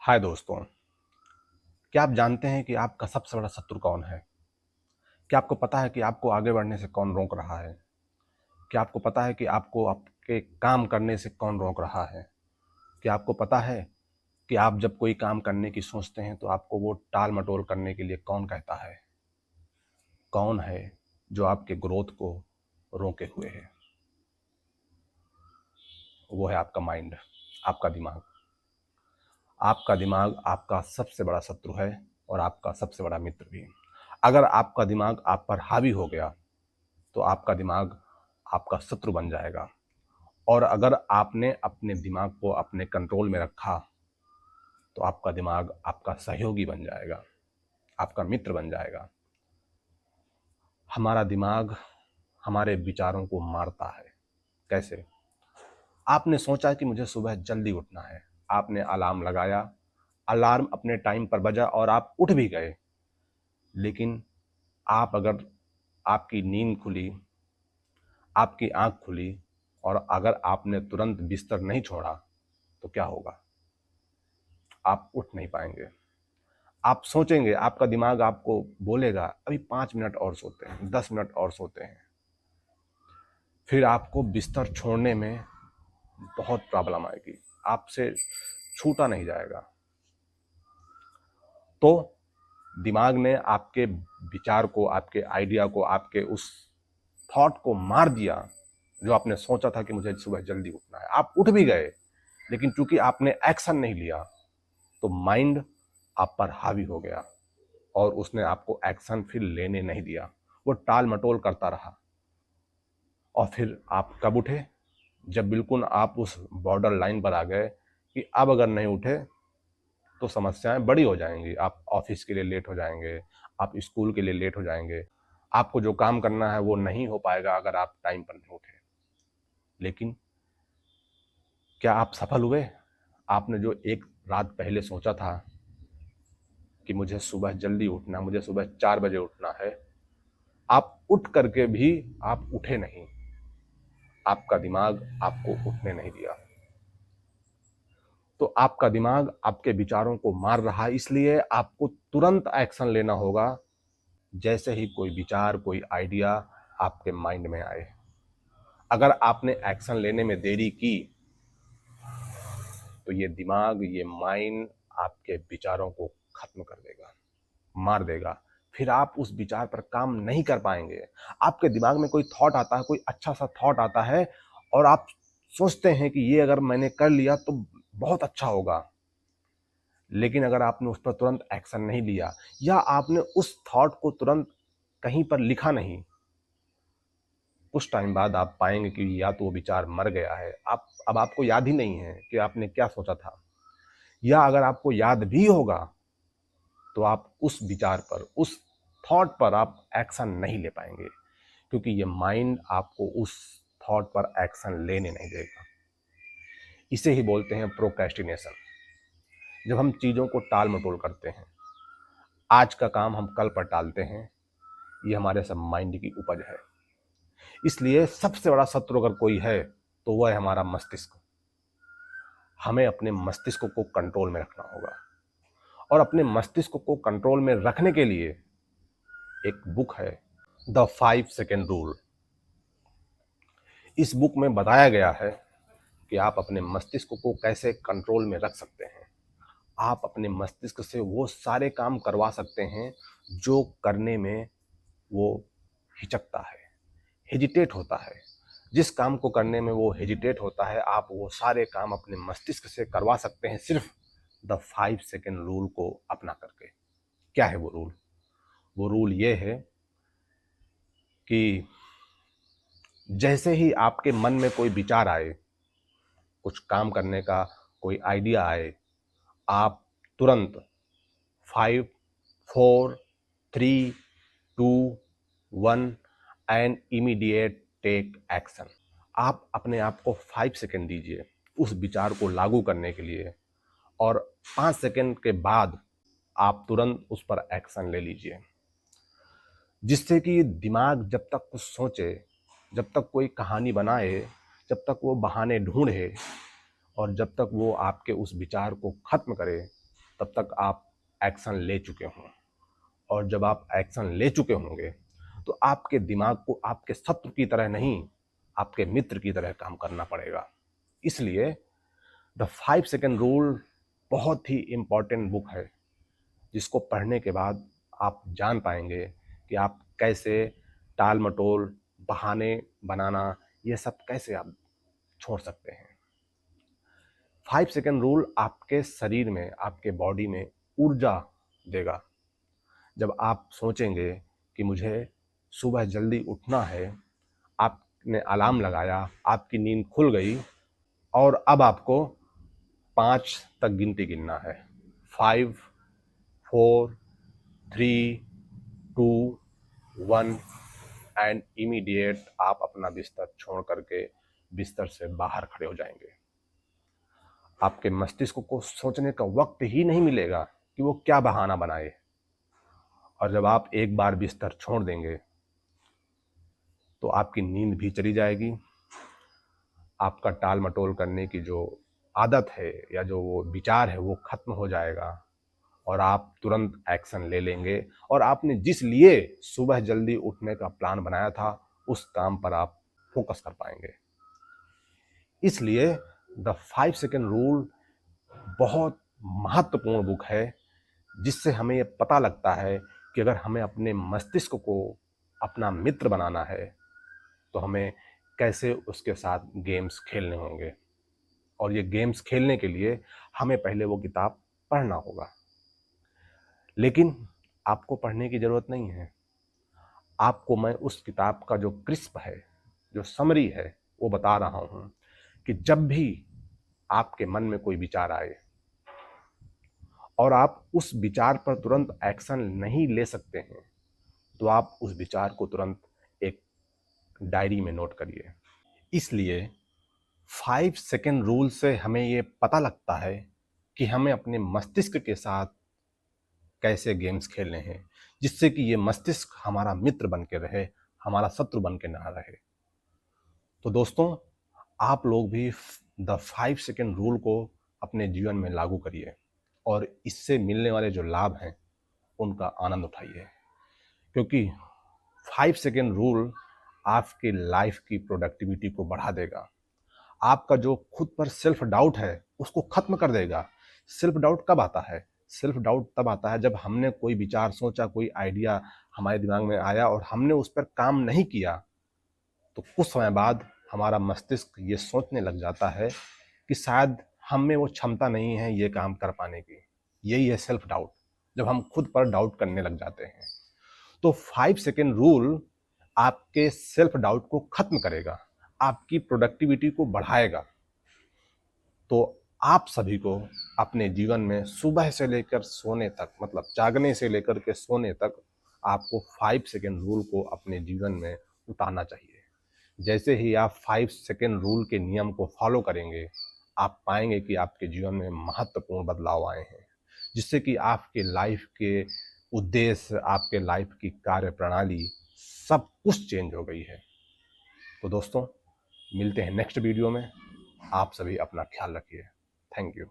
हाय दोस्तों, क्या आप जानते हैं कि आपका सबसे बड़ा शत्रु कौन है? क्या आपको पता है कि आपको आगे बढ़ने से कौन रोक रहा है? क्या आपको पता है कि आपको आपके काम करने से कौन रोक रहा है? क्या आपको पता है कि आप जब कोई काम करने की सोचते हैं तो आपको वो टाल-मटोल करने के लिए कौन कहता है? कौन है जो आपके ग्रोथ को रोके हुए है? वो है आपका माइंड, आपका दिमाग। आपका दिमाग आपका सबसे बड़ा शत्रु है और आपका सबसे बड़ा मित्र भी। अगर आपका दिमाग आप पर हावी हो गया तो आपका दिमाग आपका शत्रु बन जाएगा। और अगर आपने अपने दिमाग को अपने कंट्रोल में रखा तो आपका दिमाग आपका सहयोगी बन जाएगा, आपका मित्र बन जाएगा। हमारा दिमाग हमारे विचारों को मारता है। कैसे? आपने सोचा कि मुझे सुबह जल्दी उठना है, आपने अलार्म लगाया, अलार्म अपने टाइम पर बजा और आप उठ भी गए। लेकिन आप अगर आपकी नींद खुली, आपकी आंख खुली और अगर आपने तुरंत बिस्तर नहीं छोड़ा तो क्या होगा? आप उठ नहीं पाएंगे। आप सोचेंगे, आपका दिमाग आपको बोलेगा अभी 5 मिनट और सोते हैं, 10 मिनट और सोते हैं। फिर आपको बिस्तर छोड़ने में बहुत प्रॉब्लम आएगी, आपसे छूटा नहीं जाएगा। तो दिमाग ने आपके विचार को, आपके आइडिया को, आपके उस थॉट को मार दिया जो आपने सोचा था कि मुझे सुबह जल्दी उठना है। आप उठ भी गए, लेकिन चूंकि आपने एक्शन नहीं लिया तो माइंड आप पर हावी हो गया और उसने आपको एक्शन फिर लेने नहीं दिया। वो टाल मटोल करता रहा। और फिर आप कब उठे? जब बिल्कुल आप उस बॉर्डर लाइन पर आ गए कि अब अगर नहीं उठे तो समस्याएं बड़ी हो जाएंगी। आप ऑफिस के लिए लेट हो जाएंगे, आप स्कूल के लिए लेट हो जाएंगे, आपको जो काम करना है वो नहीं हो पाएगा अगर आप टाइम पर नहीं उठे। लेकिन क्या आप सफल हुए? आपने जो एक रात पहले सोचा था कि मुझे सुबह जल्दी उठना, मुझे सुबह 4 बजे उठना है, आप उठ करके भी आप उठे नहीं। आपका दिमाग आपको उठने नहीं दिया। तो आपका दिमाग आपके विचारों को मार रहा है, इसलिए आपको तुरंत एक्शन लेना होगा जैसे ही कोई विचार, कोई आइडिया आपके माइंड में आए। अगर आपने एक्शन लेने में देरी की तो ये दिमाग, ये माइंड आपके विचारों को खत्म कर देगा, मार देगा। फिर आप उस विचार पर काम नहीं कर पाएंगे। आपके दिमाग में कोई थॉट आता है, कोई अच्छा सा थॉट आता है और आप सोचते हैं कि ये अगर मैंने कर लिया तो बहुत अच्छा होगा। लेकिन अगर आपने उस पर तुरंत एक्शन नहीं लिया या आपने उस थॉट को तुरंत कहीं पर लिखा नहीं, कुछ टाइम बाद आप पाएंगे कि या तो वो विचार मर गया है, आप अब आपको याद ही नहीं है कि आपने क्या सोचा था। या अगर आपको याद भी होगा तो आप उस विचार पर, उस थॉट पर आप एक्शन नहीं ले पाएंगे, क्योंकि ये माइंड आपको उस थॉट पर एक्शन लेने नहीं देगा। इसे ही बोलते हैं प्रोक्रेस्टिनेशन। जब हम चीज़ों को टाल मटोल करते हैं, आज का काम हम कल पर टालते हैं, ये हमारे सब माइंड की उपज है। इसलिए सबसे बड़ा शत्रु अगर कोई है तो वह है हमारा मस्तिष्क। हमें अपने मस्तिष्क को कंट्रोल में रखना होगा और अपने मस्तिष्क को कंट्रोल में रखने के लिए एक बुक है, द 5 सेकेंड रूल। इस बुक में बताया गया है कि आप अपने मस्तिष्क को कैसे कंट्रोल में रख सकते हैं। आप अपने मस्तिष्क से वो सारे काम करवा सकते हैं जो करने में वो हिचकता है, हेजिटेट होता है। जिस काम को करने में वो हेजिटेट होता है, आप वो सारे काम अपने मस्तिष्क से करवा सकते हैं, सिर्फ द 5 सेकेंड रूल को अपना करके। क्या है वो रूल? वो रूल ये है कि जैसे ही आपके मन में कोई विचार आए, कुछ काम करने का कोई आइडिया आए, आप तुरंत 5, 4, 3, 2, 1 एंड इमीडिएट टेक एक्शन। आप अपने आप को 5 सेकेंड दीजिए उस विचार को लागू करने के लिए और 5 सेकेंड के बाद आप तुरंत उस पर एक्शन ले लीजिए, जिससे कि दिमाग जब तक कुछ सोचे, जब तक कोई कहानी बनाए, जब तक वो बहाने ढूंढे और जब तक वो आपके उस विचार को खत्म करे, तब तक आप एक्शन ले चुके हों। और जब आप एक्शन ले चुके होंगे तो आपके दिमाग को आपके शत्रु की तरह नहीं, आपके मित्र की तरह काम करना पड़ेगा। इसलिए द 5 सेकंड रूल बहुत ही इम्पॉर्टेंट बुक है, जिसको पढ़ने के बाद आप जान पाएंगे कि आप कैसे टाल मटोल, बहाने बनाना, ये सब कैसे आप छोड़ सकते हैं। 5 सेकंड रूल आपके शरीर में, आपके बॉडी में ऊर्जा देगा। जब आप सोचेंगे कि मुझे सुबह जल्दी उठना है, आपने अलार्म लगाया, आपकी नींद खुल गई और अब आपको 5 तक गिनती गिनना है। 5, 4, 3, 2, 1 एंड इमीडिएट आप अपना बिस्तर छोड़ करके बिस्तर से बाहर खड़े हो जाएंगे। आपके मस्तिष्क को सोचने का वक्त ही नहीं मिलेगा कि वो क्या बहाना बनाए। और जब आप एक बार बिस्तर छोड़ देंगे तो आपकी नींद भी चली जाएगी, आपका टाल मटोल करने की जो आदत है या जो वो विचार है वो खत्म हो जाएगा और आप तुरंत एक्शन ले लेंगे और आपने जिस लिए सुबह जल्दी उठने का प्लान बनाया था उस काम पर आप फोकस कर पाएंगे। इसलिए द 5 सेकंड रूल बहुत महत्वपूर्ण बुक है, जिससे हमें ये पता लगता है कि अगर हमें अपने मस्तिष्क को अपना मित्र बनाना है तो हमें कैसे उसके साथ गेम्स खेलने होंगे। और ये गेम्स खेलने के लिए हमें पहले वो किताब पढ़ना होगा। लेकिन आपको पढ़ने की ज़रूरत नहीं है। आपको मैं उस किताब का जो क्रिस्प है, जो समरी है, वो बता रहा हूँ कि जब भी आपके मन में कोई विचार आए और आप उस विचार पर तुरंत एक्शन नहीं ले सकते हैं तो आप उस विचार को तुरंत एक डायरी में नोट करिए। इसलिए 5 सेकंड रूल से हमें ये पता लगता है कि हमें अपने मस्तिष्क के साथ कैसे गेम्स खेलने हैं, जिससे कि ये मस्तिष्क हमारा मित्र बन के रहे, हमारा शत्रु बन के ना रहे। तो दोस्तों, आप लोग भी द 5 सेकंड रूल को अपने जीवन में लागू करिए और इससे मिलने वाले जो लाभ हैं उनका आनंद उठाइए, क्योंकि 5 सेकंड रूल आपकी लाइफ की प्रोडक्टिविटी को बढ़ा देगा। आपका जो खुद पर सेल्फ डाउट है उसको खत्म कर देगा। सेल्फ डाउट कब आता है? सेल्फ डाउट तब आता है जब हमने कोई विचार सोचा, कोई आइडिया हमारे दिमाग में आया और हमने उस पर काम नहीं किया, तो कुछ समय बाद हमारा मस्तिष्क ये सोचने लग जाता है कि शायद हम में वो क्षमता नहीं है ये काम कर पाने की। यही है सेल्फ डाउट, जब हम खुद पर डाउट करने लग जाते हैं। तो 5 सेकंड रूल आपके सेल्फ डाउट को खत्म करेगा, आपकी प्रोडक्टिविटी को बढ़ाएगा। तो आप सभी को अपने जीवन में सुबह से लेकर सोने तक, मतलब जागने से लेकर के सोने तक, आपको 5 सेकंड रूल को अपने जीवन में उतारना चाहिए। जैसे ही आप 5 सेकंड रूल के नियम को फॉलो करेंगे, आप पाएंगे कि आपके जीवन में महत्वपूर्ण बदलाव आए हैं, जिससे कि आपके लाइफ के उद्देश्य, आपके लाइफ की कार्य प्रणाली सब कुछ चेंज हो गई है। तो दोस्तों, मिलते हैं नेक्स्ट वीडियो में। आप सभी अपना ख्याल रखिए। Thank you.